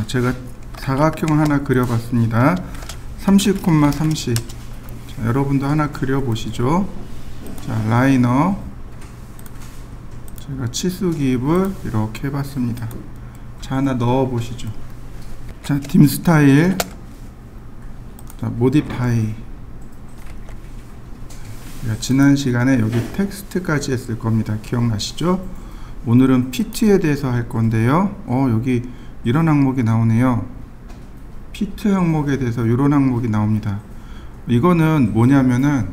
자, 제가 사각형을 하나 그려봤습니다. 30,30. 자, 여러분도 하나 그려보시죠. 자, 라이너. 제가 치수 기입을 이렇게 해봤습니다. 자, 하나 넣어보시죠. 자, 딤 스타일. 자, 모디파이. 지난 시간에 여기 텍스트까지 했을 겁니다. 기억나시죠? 오늘은 피트에 대해서 할 건데요. 여기 이런 항목이 나오네요. 피트 항목에 대해서 이런 항목이 나옵니다. 이거는 뭐냐면은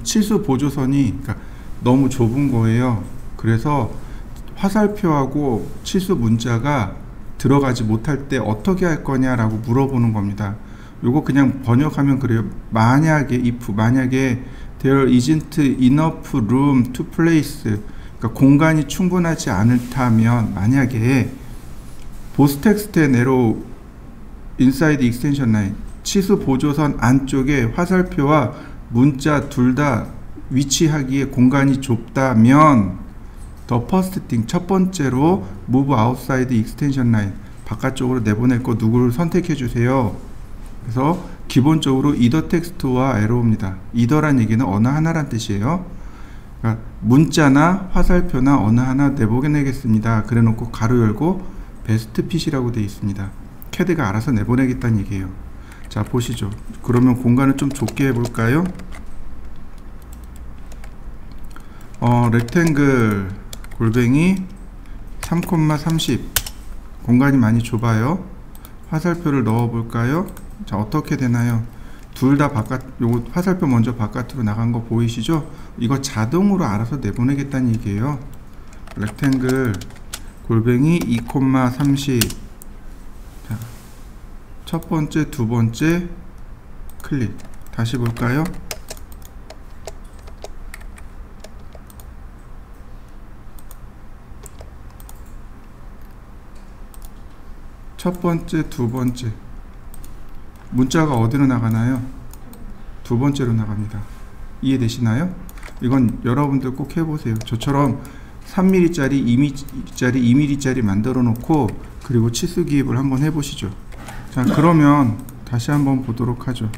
치수 보조선이 그러니까 너무 좁은 거예요. 그래서 화살표하고 치수 문자가 들어가지 못할 때 어떻게 할 거냐라고 물어보는 겁니다. 요거 그냥 번역하면 그래요. 만약에 there isn't enough room to place, 그러니까 공간이 충분하지 않다면, 만약에 보스 텍스트의 narrow inside extension line, 치수 보조선 안쪽에 화살표와 문자 둘 다 위치하기에 공간이 좁다면 the first thing, 첫 번째로 move outside extension line, 바깥쪽으로 내보낼 거 누구를 선택해 주세요. 그래서 기본적으로 either 텍스트와 arrow입니다. either란 얘기는 어느 하나란 뜻이에요. 그러니까 문자나 화살표나 어느 하나 내보내겠습니다. 그래 놓고 가로 열고 베스트 핏이라고 되어 있습니다. 캐드가 알아서 내보내겠다는 얘기예요. 자, 보시죠. 그러면 공간을 좀 좁게 해볼까요? 렉탱글 골뱅이 3,30. 공간이 많이 좁아요. 화살표를 넣어 볼까요? 자, 어떻게 되나요? 둘 다 요거 화살표 먼저 바깥으로 나간 거 보이시죠? 이거 자동으로 알아서 내보내겠다는 얘기예요. 렉탱글 골뱅이 2,30. 자, 첫 번째, 두 번째 클릭. 다시 볼까요? 첫 번째, 두 번째. 문자가 어디로 나가나요? 두 번째로 나갑니다. 이해되시나요? 이건 여러분들 꼭 해보세요. 저처럼 3mm짜리, 2mm짜리, 2mm짜리 만들어 놓고 그리고 치수 기입을 한번 해보시죠. 자, 그러면 다시 한번 보도록 하죠.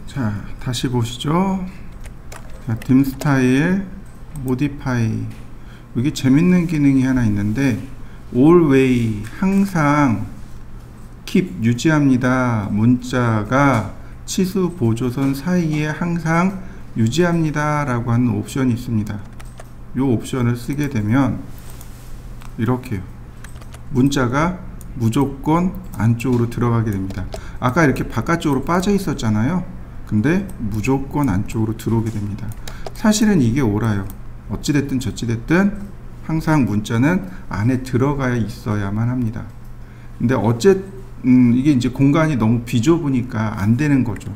자, 다시 보시죠. 자, 딤 스타일 modify. 여기 재밌는 기능이 하나 있는데 always 항상 keep 유지합니다. 문자가 치수 보조선 사이에 항상 유지합니다 라고 하는 옵션이 있습니다. 이 옵션을 쓰게 되면 이렇게요. 문자가 무조건 안쪽으로 들어가게 됩니다. 아까 이렇게 바깥쪽으로 빠져 있었잖아요. 근데 무조건 안쪽으로 들어오게 됩니다. 사실은 이게 옳아요. 어찌됐든 저찌됐든 항상 문자는 안에 들어가 있어야만 합니다. 근데 이게 이제 공간이 너무 비좁으니까 안 되는 거죠.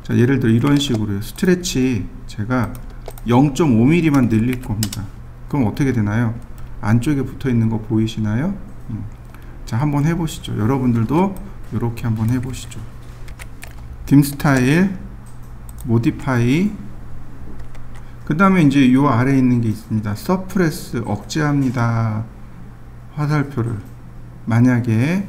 자, 예를 들어 이런 식으로요. 스트레치 제가 0.5mm만 늘릴 겁니다. 그럼 어떻게 되나요? 안쪽에 붙어 있는 거 보이시나요? 자, 한번 해보시죠. 여러분들도 이렇게 한번 해보시죠. dim 스타일, modify, 그 다음에 이제 요 아래에 있는 게 있습니다. suppress, 억제합니다. 화살표를. 만약에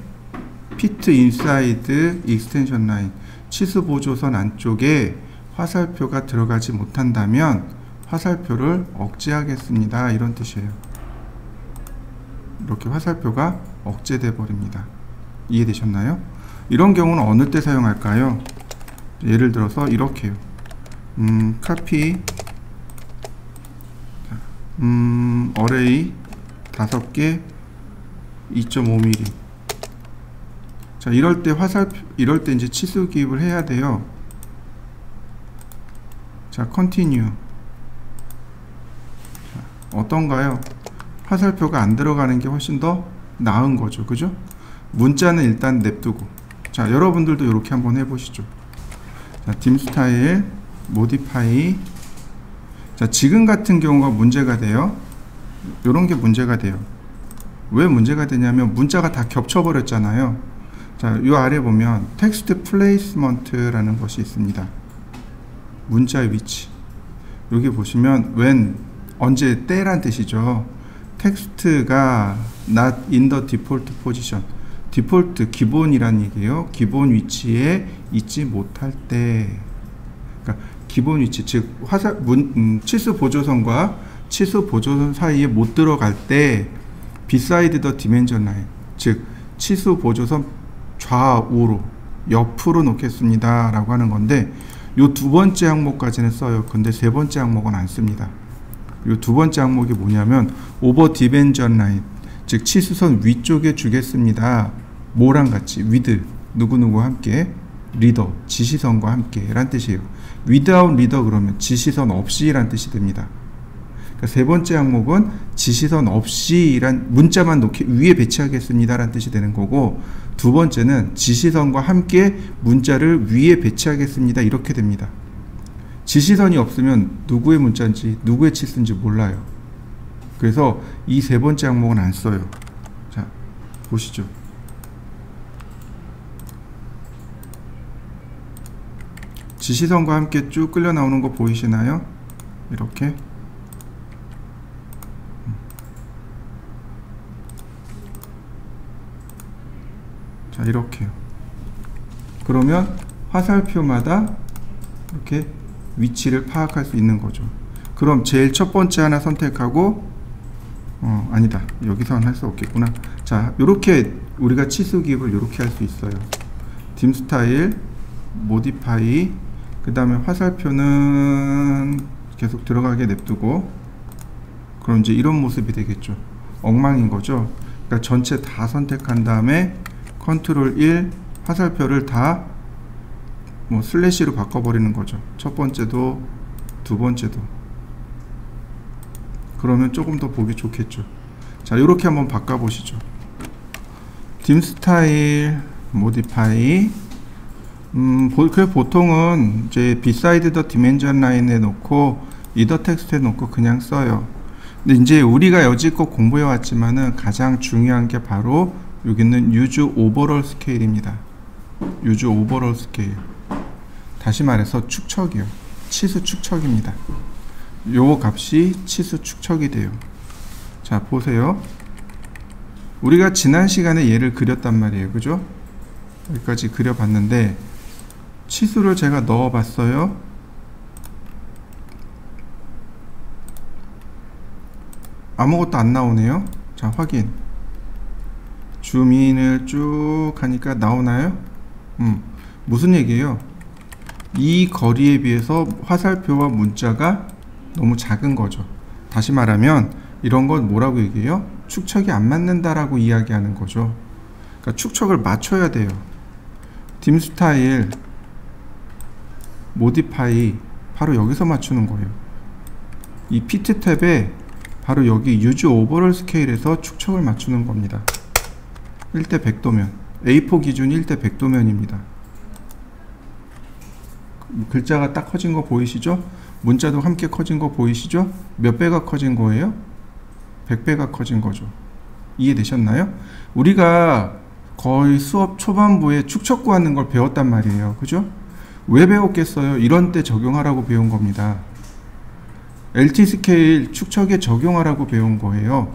fit inside extension line, 치수 보조선 안쪽에 화살표가 들어가지 못한다면 화살표를 억제하겠습니다. 이런 뜻이에요. 이렇게 화살표가 억제돼 버립니다. 이해되셨나요? 이런 경우는 어느 때 사용할까요? 예를 들어서 이렇게요. copy array 5개 2.5mm. 자, 이럴 때 이제 치수 기입을 해야 돼요. 자, continue. 자, 어떤가요? 화살표가 안 들어가는 게 훨씬 더 나은 거죠. 그죠? 문자는 일단 냅두고. 자, 여러분들도 이렇게 한번 해보시죠. 자, dim 스타일, modify. 자, 지금 같은 경우가 문제가 돼요. 요런 게 문제가 돼요. 왜 문제가 되냐면 문자가 다 겹쳐버렸잖아요. 자, 요 아래 보면 텍스트 플레이스먼트라는 것이 있습니다. 문자의 위치. 여기 보시면 when, 언제, 때란 뜻이죠. 텍스트가 not in the default position. 디폴트, 기본이란 얘기예요. 기본 위치에 있지 못할 때. 그러니까 기본 위치, 즉 치수 보조선과 치수 보조선 사이에 못 들어갈 때 beside the dimension line, 즉 치수 보조선 좌우로 옆으로 놓겠습니다 라고 하는 건데, 요 두 번째 항목까지는 써요. 근데 세 번째 항목은 안 씁니다. 요 두 번째 항목이 뭐냐면 over dimension line, 즉 치수선 위쪽에 주겠습니다. 뭐랑 같이? with, 누구누구와 함께, 리더, 지시선과 함께 란 뜻이에요. without 리더 그러면 지시선 없이 란 뜻이 됩니다. 그러니까 세 번째 항목은 지시선 없이 란 문자만 위에 배치하겠습니다 란 뜻이 되는 거고, 두 번째는 지시선과 함께 문자를 위에 배치하겠습니다 이렇게 됩니다. 지시선이 없으면 누구의 문자인지 누구의 치수인지 몰라요. 그래서 이 세 번째 항목은 안 써요. 자, 보시죠. 지시선과 함께 쭉 끌려 나오는 거 보이시나요? 이렇게. 자, 이렇게요. 그러면 화살표마다 이렇게 위치를 파악할 수 있는 거죠. 그럼 제일 첫 번째 하나 선택하고, 아니다. 여기서는 할 수 없겠구나. 자, 요렇게 우리가 치수 기입을 요렇게 할 수 있어요. dim 스타일, modify, 그 다음에 화살표는 계속 들어가게 냅두고, 그럼 이제 이런 모습이 되겠죠. 엉망인 거죠. 그러니까 전체 다 선택한 다음에 컨트롤 1, 화살표를 다 뭐 슬래시로 바꿔버리는 거죠. 첫 번째도 두 번째도. 그러면 조금 더 보기 좋겠죠. 자, 이렇게 한번 바꿔보시죠. dim 스타일, modify. 보통은 이제 beside the dimension line에 놓고 either text에 놓고 그냥 써요. 근데 이제 우리가 여지껏 공부해 왔지만은 가장 중요한 게 바로 여기는 use overall scale입니다. use overall scale. 다시 말해서 축척이요. 치수 축척입니다. 요 값이 치수 축척이 돼요. 자, 보세요. 우리가 지난 시간에 얘를 그렸단 말이에요. 그죠? 여기까지 그려봤는데 치수를 제가 넣어봤어요. 아무것도 안 나오네요. 자, 확인. 줌인을 쭉 하니까 나오나요? 무슨 얘기예요? 이 거리에 비해서 화살표와 문자가 너무 작은 거죠. 다시 말하면 이런 건 뭐라고 얘기해요? 축척이 안 맞는다라고 이야기하는 거죠. 그러니까 축척을 맞춰야 돼요. dim 스타일 모디파이 바로 여기서 맞추는 거예요. 이 피트 탭에 바로 여기 유즈 오버롤 스케일에서 축척을 맞추는 겁니다. 1대 100도면 A4 기준 1대 100도면입니다. 글자가 딱 커진 거 보이시죠? 문자도 함께 커진 거 보이시죠? 몇 배가 커진 거예요? 100배가 커진 거죠. 이해되셨나요? 우리가 거의 수업 초반부에 축척 구하는 걸 배웠단 말이에요. 그죠? 왜 배웠겠어요? 이런 때 적용하라고 배운 겁니다. LT 스케일 축척에 적용하라고 배운 거예요.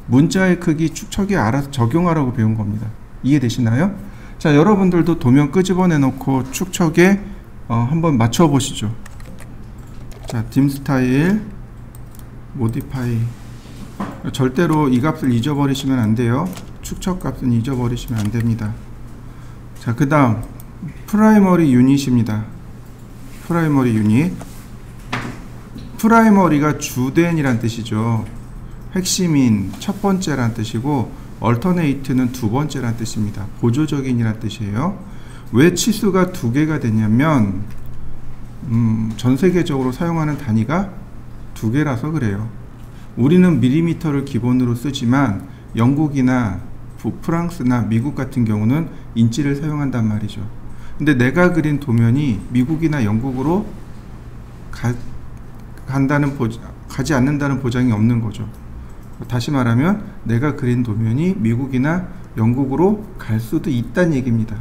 문자의 크기 축척에 알아서 적용하라고 배운 겁니다. 이해되시나요? 자, 여러분들도 도면 끄집어내 놓고 축척에 한번 맞춰 보시죠. 자, dim 스타일 모디파이. 절대로 이 값을 잊어버리시면 안 돼요. 축척 값은 잊어버리시면 안 됩니다. 자, 그 다음 프라이머리 유닛입니다. 프라이머리 유닛. 프라이머리가 주된이란 뜻이죠. 핵심인 첫 번째란 뜻이고, 얼터네이트는 두 번째란 뜻입니다. 보조적인이란 뜻이에요. 왜 치수가 두 개가 되냐면 전 세계적으로 사용하는 단위가 두 개라서 그래요. 우리는 밀리미터를 기본으로 쓰지만 영국이나 프랑스나 미국 같은 경우는 인치를 사용한단 말이죠. 근데 내가 그린 도면이 미국이나 영국으로 가지 않는다는 보장이 없는 거죠. 다시 말하면 내가 그린 도면이 미국이나 영국으로 갈 수도 있다는 얘기입니다.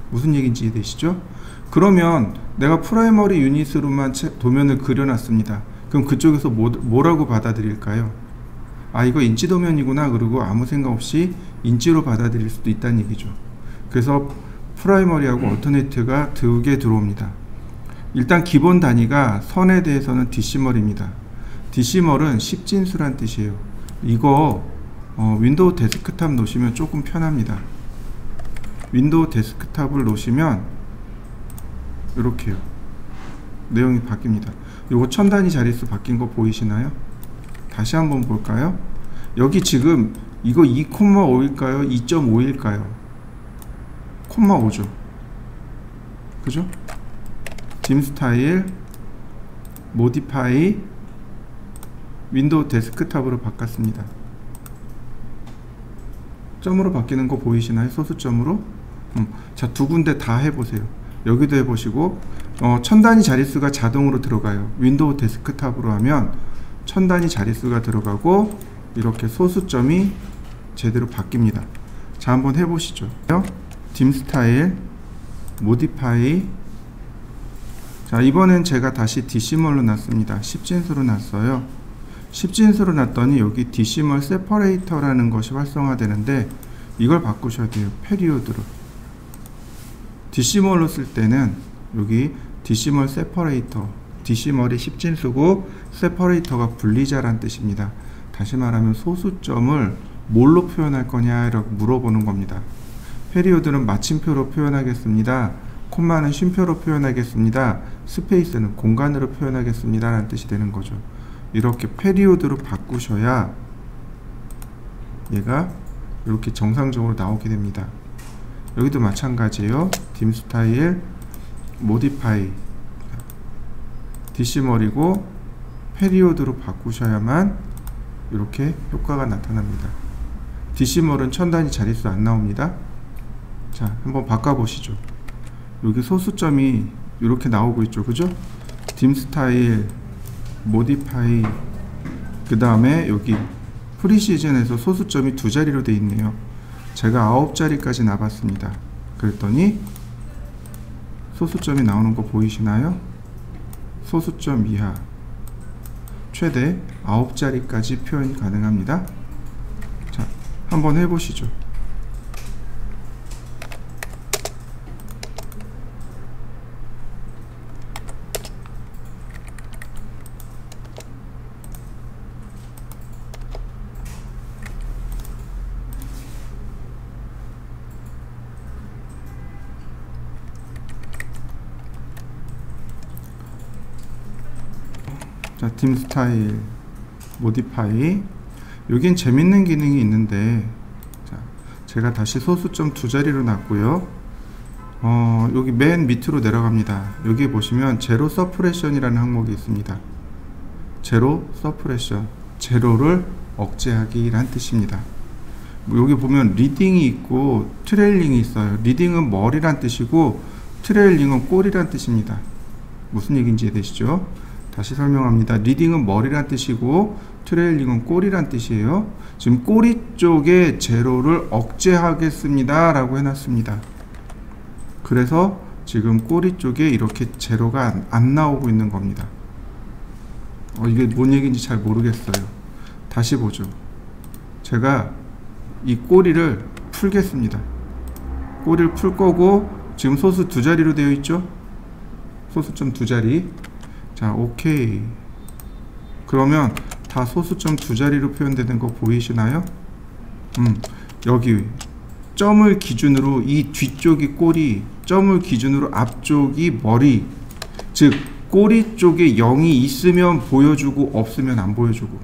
무슨 얘기인지 이해되시죠? 그러면 내가 프라이머리 유닛으로만 도면을 그려놨습니다. 그럼 그쪽에서 뭐라고 받아들일까요? 아, 이거 인치 도면이구나, 그리고 아무 생각 없이 인치로 받아들일 수도 있다는 얘기죠. 그래서 프라이머리하고 얼터네이트가 두 개 들어옵니다. 일단 기본 단위가 선에 대해서는 디시멀입니다. 디시멀은 10진수란 뜻이에요. 이거 윈도우 데스크탑 놓으시면 조금 편합니다. 윈도우 데스크탑을 놓으시면 이렇게요. 내용이 바뀝니다. 요거 천 단위 자릿수 바뀐 거 보이시나요? 다시 한번 볼까요? 여기 지금 이거 2,5일까요? 2.5일까요? 5죠. 그죠? dim 스타일 모디파이 윈도우 데스크탑으로 바꿨습니다. 점으로 바뀌는 거 보이시나요? 소수점으로. 자, 두 군데 다 해보세요. 여기도 해보시고, 천 단위 자릿수가 자동으로 들어가요. 윈도우 데스크탑으로 하면 천 단위 자릿수가 들어가고 이렇게 소수점이 제대로 바뀝니다. 자, 한번 해보시죠. dim 스타일 모디파이. 자, 이번엔 제가 다시 디시멀로 놨습니다. 10진수로 놨어요. 10진수로 놨더니 여기 디시멀 세퍼레이터라는 것이 활성화되는데 이걸 바꾸셔야 돼요. 페리오드로. 디시멀로 쓸 때는 여기 디시멀 세퍼레이터, 디시멀이 10진수고 세퍼레이터가 분리자란 뜻입니다. 다시 말하면 소수점을 뭘로 표현할 거냐 라고 물어보는 겁니다. 페리오드는 마침표로 표현하겠습니다. 콤마는 쉼표로 표현하겠습니다. 스페이스는 공간으로 표현하겠습니다 라는 뜻이 되는 거죠. 이렇게 페리오드로 바꾸셔야 얘가 이렇게 정상적으로 나오게 됩니다. 여기도 마찬가지예요. dim 스타일 모디파이 디시멀이고 페리오드로 바꾸셔야만 이렇게 효과가 나타납니다. 디시멀은 천 단위 자릿수 안 나옵니다. 자, 한번 바꿔보시죠. 여기 소수점이 이렇게 나오고 있죠. 그죠? dim 스타일 모디파이, 그 다음에 여기 프리시즌에서 소수점이 두 자리로 되어 있네요. 제가 9자리까지 놔봤습니다. 그랬더니 소수점이 나오는 거 보이시나요? 소수점 이하 최대 9자리까지 표현이 가능합니다. 자, 한번 해보시죠. 자, dim 스타일 모디파이. 여긴 재밌는 기능이 있는데, 자, 제가 다시 소수점 두 자리로 놨고요. 여기 맨 밑으로 내려갑니다. 여기 보시면 제로 서프레션이라는 항목이 있습니다. 제로 서프레션, 제로를 억제하기란 뜻입니다. 여기 보면 리딩이 있고 트레일링이 있어요. 리딩은 머리란 뜻이고 트레일링은 꼬리란 뜻입니다. 무슨 얘기인지 이해되시죠? 다시 설명합니다. 리딩은 머리란 뜻이고 트레일링은 꼬리란 뜻이에요. 지금 꼬리 쪽에 제로를 억제하겠습니다 라고 해놨습니다. 그래서 지금 꼬리 쪽에 이렇게 제로가 안 나오고 있는 겁니다. 이게 뭔 얘기인지 잘 모르겠어요. 다시 보죠. 제가 이 꼬리를 풀겠습니다. 꼬리를 풀 거고, 지금 소수 두 자리로 되어 있죠? 소수점 두 자리. 자, 오케이. 그러면 다 소수점 두 자리로 표현되는 거 보이시나요? 여기 점을 기준으로 이 뒤쪽이 꼬리, 점을 기준으로 앞쪽이 머리. 즉 꼬리 쪽에 0이 있으면 보여주고 없으면 안 보여주고.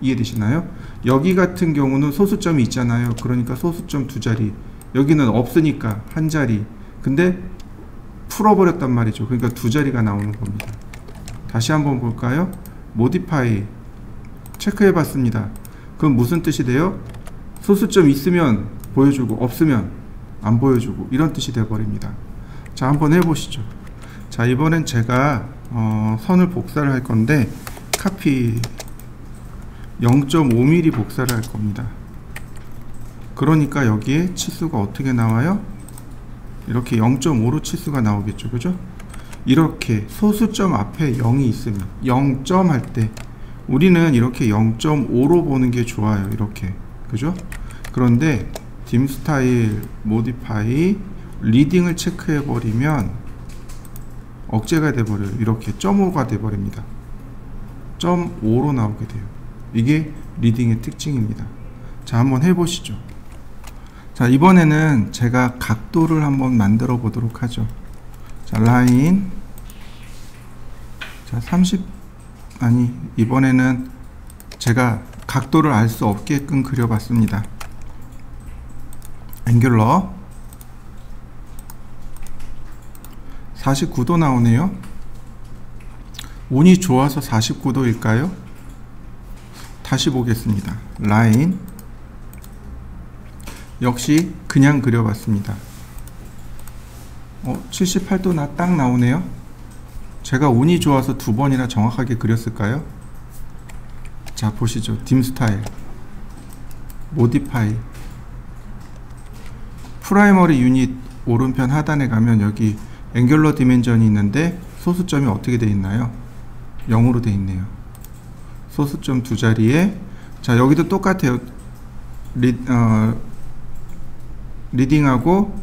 이해되시나요? 여기 같은 경우는 소수점이 있잖아요. 그러니까 소수점 두 자리. 여기는 없으니까 한 자리. 근데 풀어버렸단 말이죠. 그러니까 두 자리가 나오는 겁니다. 다시 한번 볼까요? 모디파이 체크해 봤습니다. 그럼 무슨 뜻이 돼요? 소수점 있으면 보여주고 없으면 안 보여주고, 이런 뜻이 되어 버립니다. 자, 한번 해보시죠. 자, 이번엔 제가 선을 복사를 할 건데, 카피 0.5mm 복사를 할 겁니다. 그러니까 여기에 치수가 어떻게 나와요? 이렇게 0.5로 치수가 나오겠죠. 그죠? 이렇게 소수점 앞에 0이 있으면 0점 할 때 우리는 이렇게 0.5로 보는 게 좋아요. 이렇게. 그죠? 그런데 dim 스타일 모디파이 리딩을 체크해 버리면 억제가 돼 버려요. 이렇게 0.5가 돼 버립니다. 0.5로 나오게 돼요. 이게 리딩의 특징입니다. 자, 한번 해보시죠. 자, 이번에는 제가 각도를 한번 만들어 보도록 하죠. 자, 라인. 자, 30, 이번에는 제가 각도를 알 수 없게끔 그려봤습니다. 앵귤러 49도 나오네요. 운이 좋아서 49도일까요? 다시 보겠습니다. 라인 역시 그냥 그려봤습니다. 78도 딱 나오네요. 제가 운이 좋아서 두 번이나 정확하게 그렸을까요? 자, 보시죠. dim 스타일 모디파이 프라이머리 유닛 오른편 하단에 가면 여기 앵귤러 디멘전이 있는데 소수점이 어떻게 되어 있나요? 0으로 되어 있네요. 소수점 두 자리에, 자, 여기도 똑같아요. 리딩하고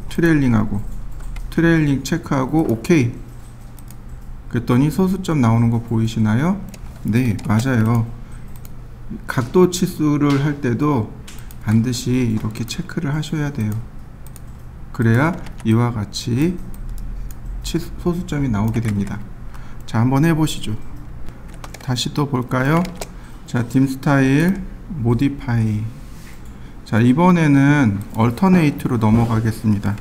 트레일링 체크하고 오케이. 그랬더니 소수점 나오는 거 보이시나요? 네, 맞아요. 각도 치수를 할 때도 반드시 이렇게 체크를 하셔야 돼요. 그래야 이와 같이 소수점이 나오게 됩니다. 자, 한번 해보시죠. 다시 또 볼까요? 자, dim 스타일 모디파이. 자, 이번에는 얼터네이트로 넘어가겠습니다.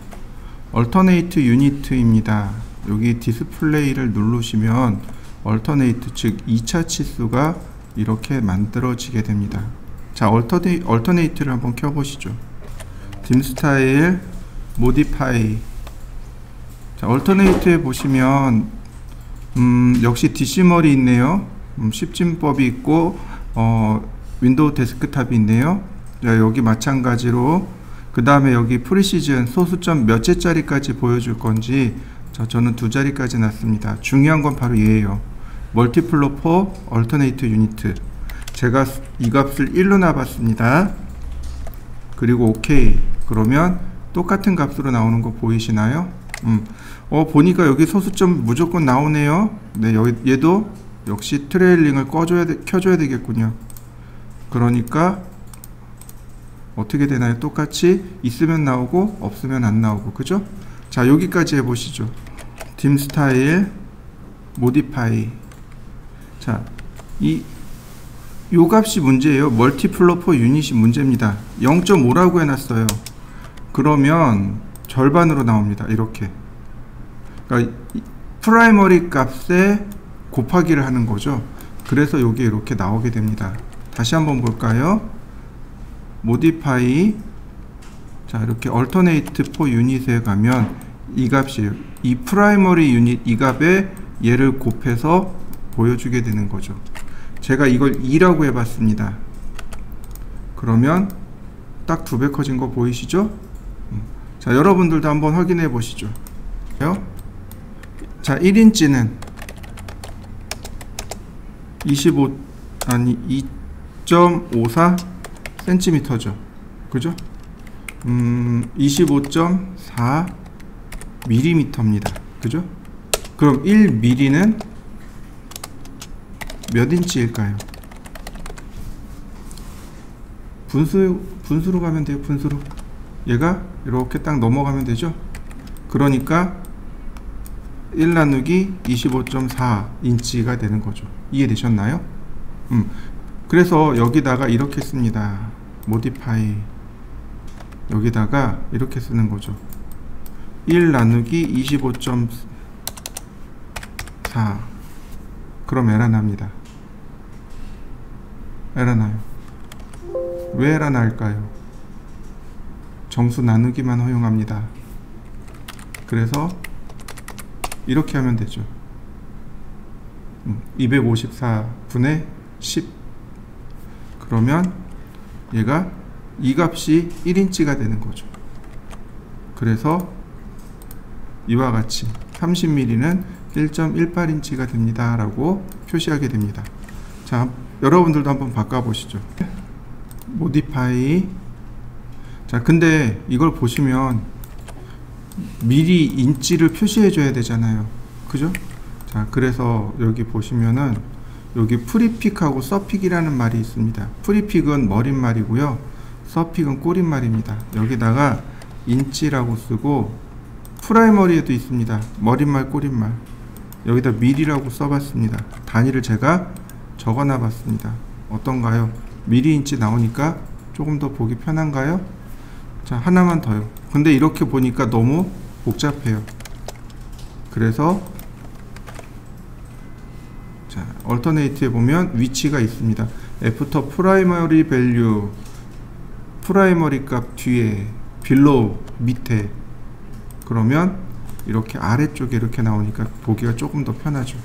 얼터네이트 유니트입니다. 여기 디스플레이를 누르시면 얼터네이트, 즉 2차 치수가 이렇게 만들어지게 됩니다. 자, 얼터네이트를 한번 켜보시죠. dim 스타일 모디파이. 자, 얼터네이트에 보시면 역시 디시멀이 있네요. 십진법이 있고 윈도우 데스크탑이 있네요. 자, 여기 마찬가지로 그 다음에 여기 프리시즌 소수점 몇째 자리까지 보여줄 건지, 저는 두 자리까지 놨습니다. 중요한 건 바로 얘예요. 멀티플로 포 얼터네이트 유니트. 제가 이 값을 1로 놔봤습니다. 그리고 오케이. 그러면 똑같은 값으로 나오는 거 보이시나요? 보니까 여기 소수점 무조건 나오네요. 네, 얘도 역시 트레일링을 켜줘야 되겠군요. 그러니까 어떻게 되나요? 똑같이 있으면 나오고 없으면 안 나오고, 그죠? 자, 여기까지 해보시죠. dim 스타일 모디파이. 자, 요 값이 문제예요. 멀티플러 포 유닛이 문제입니다. 0.5라고 해놨어요. 그러면 절반으로 나옵니다. 이렇게. 그러니까 프라이머리 값에 곱하기를 하는 거죠. 그래서 여기 이렇게 나오게 됩니다. 다시 한번 볼까요? 모디파이, 자 이렇게 얼터네이트 포 유닛에 가면 이 값이에요. 이 프라이머리 유닛 이 값에 얘를 곱해서 보여주게 되는 거죠. 제가 이걸 2라고 해봤습니다. 그러면 딱 2배 커진 거 보이시죠? 자 여러분들도 한번 확인해 보시죠. 자 1인치는 2.54 cm죠. 그죠? 25.4 mm입니다. 그죠? 그럼 1mm는 몇 인치일까요? 분수로 가면 돼요. 분수로. 얘가 이렇게 딱 넘어가면 되죠. 그러니까 1 나누기 25.4 인치가 되는 거죠. 이해되셨나요? 그래서 여기다가 이렇게 씁니다. 모디파이. 여기다가 이렇게 쓰는 거죠. 1 나누기 25.4. 그럼 에러 납니다. 에러 나요. 왜 에러 날까요? 정수 나누기만 허용합니다. 그래서 이렇게 하면 되죠. 254분의 10. 그러면 얘가 이 값이 1인치가 되는 거죠. 그래서 이와 같이 30mm는 1.18인치가 됩니다 라고 표시하게 됩니다. 자 여러분들도 한번 바꿔보시죠. 모디파이. 자 근데 이걸 보시면 미리 인치를 표시해 줘야 되잖아요. 그죠? 자 그래서 여기 보시면은 여기 프리픽하고 서픽이라는 말이 있습니다. 프리픽은 머릿말이고요, 서픽은 꼬릿말입니다. 여기다가 인치라고 쓰고, 프라이머리에도 있습니다. 머릿말 꼬릿말. 여기다 밀이라고 써봤습니다. 단위를 제가 적어놔 봤습니다. 어떤가요? 밀리인치 나오니까 조금 더 보기 편한가요? 자 하나만 더요. 근데 이렇게 보니까 너무 복잡해요. 그래서 자 얼터네이트에 보면 위치가 있습니다. 애프터 프라이머리 밸류, 프라이머리 값 뒤에, 빌로우 밑에. 그러면 이렇게 아래쪽에 이렇게 나오니까 보기가 조금 더 편하죠.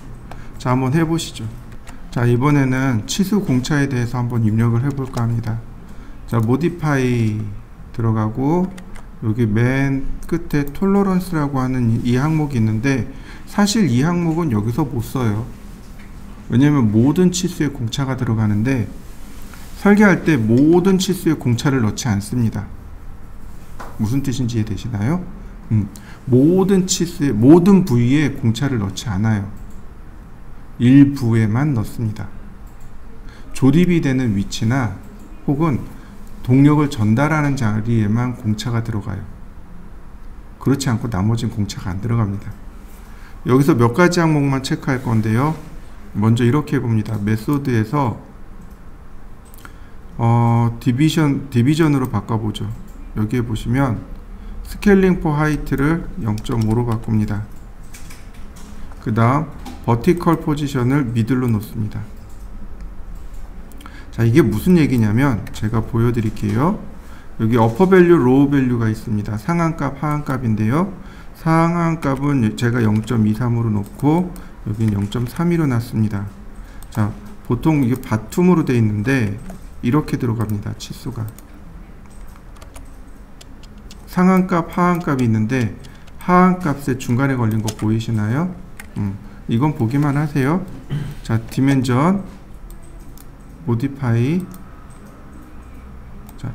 자 한번 해보시죠. 자 이번에는 치수 공차에 대해서 한번 입력을 해볼까 합니다. 자 모디파이 들어가고, 여기 맨 끝에 톨러런스라고 하는 이 항목이 있는데, 사실 이 항목은 여기서 못 써요. 왜냐면 모든 치수에 공차가 들어가는데, 설계할 때 모든 치수에 공차를 넣지 않습니다. 무슨 뜻인지 이해되시나요? 모든 치수에, 모든 부위에 공차를 넣지 않아요. 일부에만 넣습니다. 조립이 되는 위치나 혹은 동력을 전달하는 자리에만 공차가 들어가요. 그렇지 않고 나머지는 공차가 안 들어갑니다. 여기서 몇 가지 항목만 체크할 건데요. 먼저 이렇게 해봅니다. 메소드에서 디비전으로 바꿔보죠. 여기에 보시면 스케일링 포 하이트를 0.5로 바꿉니다. 그 다음 버티컬 포지션을 미들로 놓습니다. 자 이게 무슨 얘기냐면 제가 보여드릴게요. 여기 어퍼 밸류, 로우 밸류가 있습니다. 상한값, 하한값인데요. 상한값은 제가 0.23으로 놓고 여기는 0.32로 놨습니다. 자 보통 이게 바툼으로 되어 있는데 이렇게 들어갑니다. 치수가 상한값, 하한값이 있는데 하한값에 중간에 걸린 거 보이시나요? 이건 보기만 하세요. 자 디멘전 모디파이. 자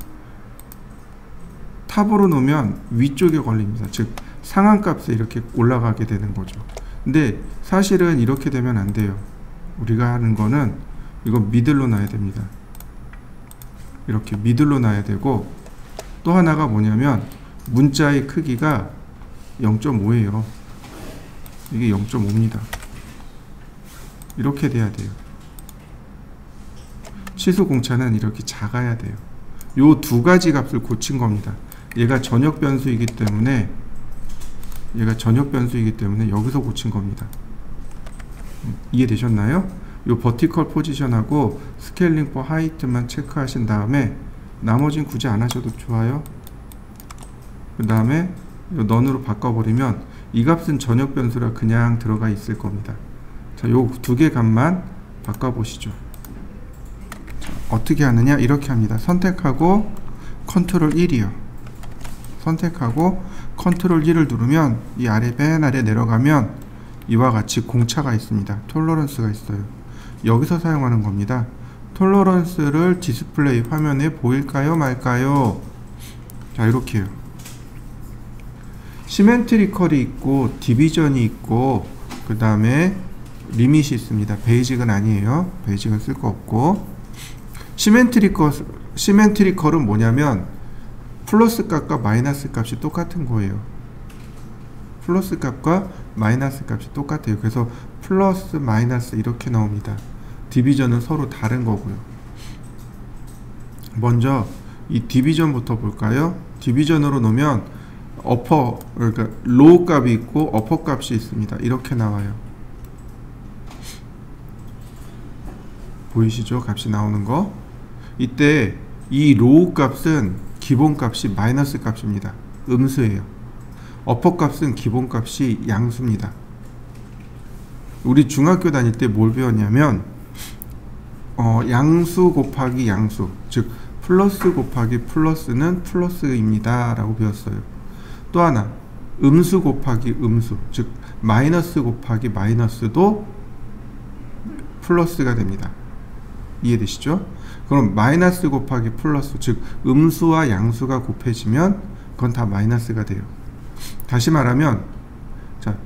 탑으로 놓으면 위쪽에 걸립니다. 즉 상한값에 이렇게 올라가게 되는 거죠. 근데 사실은 이렇게 되면 안 돼요. 우리가 하는 거는 이거 미들로 놔야 됩니다. 이렇게 미들로 놔야 되고, 또 하나가 뭐냐면 문자의 크기가 0.5예요. 이게 0.5입니다. 이렇게 돼야 돼요. 시수 공차는 이렇게 작아야 돼요. 요 두 가지 값을 고친 겁니다. 얘가 전역 변수이기 때문에 여기서 고친 겁니다. 이해되셨나요? 요 버티컬 포지션하고 스케일링 포 하이트만 체크하신 다음에 나머진 굳이 안 하셔도 좋아요. 그 다음에 넌으로 바꿔버리면 이 값은 전역 변수라 그냥 들어가 있을 겁니다. 자, 요 두 개 값만 바꿔보시죠. 자, 어떻게 하느냐? 이렇게 합니다. 선택하고 컨트롤 1이요. 선택하고 컨트롤 1을 누르면 이 아래 맨 아래 내려가면 이와 같이 공차가 있습니다. 톨러런스가 있어요. 여기서 사용하는 겁니다. 톨러런스를 디스플레이 화면에 보일까요 말까요? 자, 이렇게요. 시멘트리컬이 있고 디비전이 있고 그 다음에 리밋이 있습니다. 베이직은 아니에요. 베이직은 쓸 거 없고, 시멘트리컬은 뭐냐면 플러스 값과 마이너스 값이 똑같은 거예요. 플러스 값과 마이너스 값이 똑같아요. 그래서 플러스 마이너스 이렇게 나옵니다. 디비전은 서로 다른 거고요. 먼저 이 디비전부터 볼까요? 디비전으로 놓으면 그러니까 로우 값이 있고 어퍼 값이 있습니다. 이렇게 나와요. 보이시죠? 값이 나오는 거. 이때 이 로우 값은 기본 값이 마이너스 값입니다. 음수예요. 어퍼 값은 기본 값이 양수입니다. 우리 중학교 다닐 때 뭘 배웠냐면 양수 곱하기 양수, 즉 플러스 곱하기 플러스는 플러스입니다 라고 배웠어요. 또 하나, 음수 곱하기 음수, 즉 마이너스 곱하기 마이너스도 플러스가 됩니다. 이해되시죠? 그럼 마이너스 곱하기 플러스, 즉 음수와 양수가 곱해지면 그건 다 마이너스가 돼요. 다시 말하면, 자,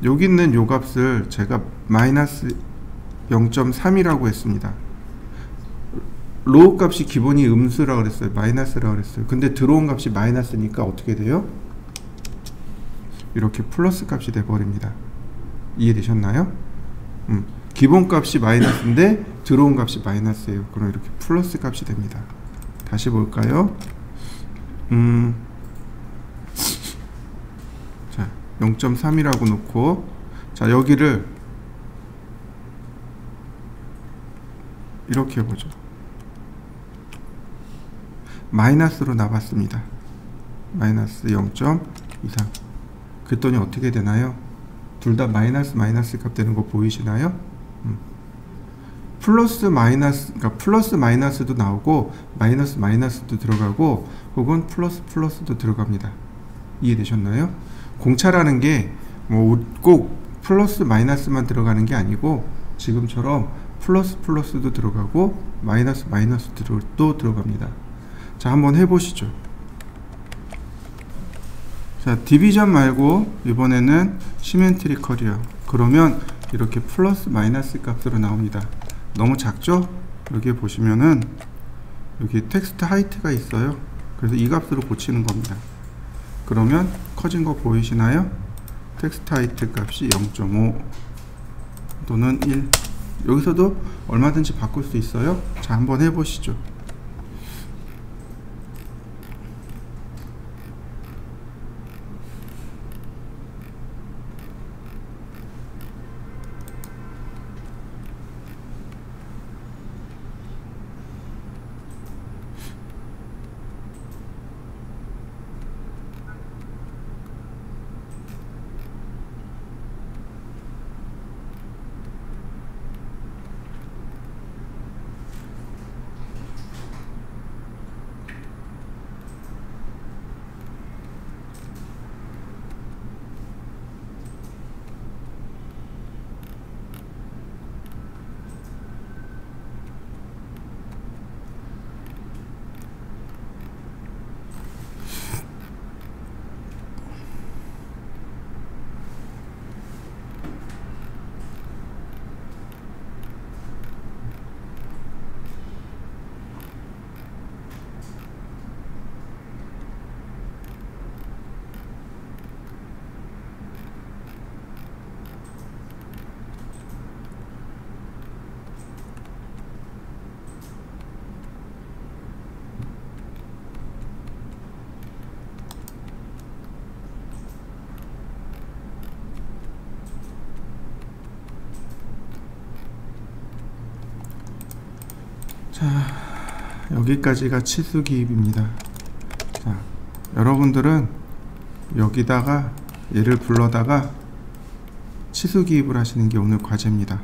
여기 있는 요 값을 제가 마이너스 0.3이라고 했습니다. 로우 값이 기본이 음수라고 그랬어요. 마이너스라고 그랬어요. 근데 들어온 값이 마이너스니까 어떻게 돼요? 이렇게 플러스 값이 돼버립니다. 이해되셨나요? 기본 값이 마이너스인데 들어온 값이 마이너스예요. 그럼 이렇게 플러스 값이 됩니다. 다시 볼까요? 자, 0.3이라고 놓고, 자, 여기를 이렇게 해보죠. 마이너스로 나왔습니다. 마이너스 0.23. 그랬더니 어떻게 되나요? 둘 다 마이너스 값 되는 거 보이시나요? 플러스 마이너스, 그러니까 플러스 마이너스도 나오고 마이너스도 들어가고 혹은 플러스도 들어갑니다. 이해되셨나요? 공차라는 게 뭐 꼭 플러스 마이너스만 들어가는 게 아니고 지금처럼 플러스도 들어가고 마이너스도 들어갑니다. 자, 한번 해보시죠. 자, 디비전 말고 이번에는 시멘트리컬이요. 그러면 이렇게 플러스 마이너스 값으로 나옵니다. 너무 작죠? 여기 보시면은 여기 텍스트 하이트가 있어요. 그래서 이 값으로 고치는 겁니다. 그러면 커진 거 보이시나요? 텍스트 하이트 값이 0.5 또는 1. 여기서도 얼마든지 바꿀 수 있어요. 자, 한번 해보시죠. 여기까지가 치수기입니다. 자, 여러분들은 여기다가 얘를 불러다가 치수기입을 하시는 게 오늘 과제입니다.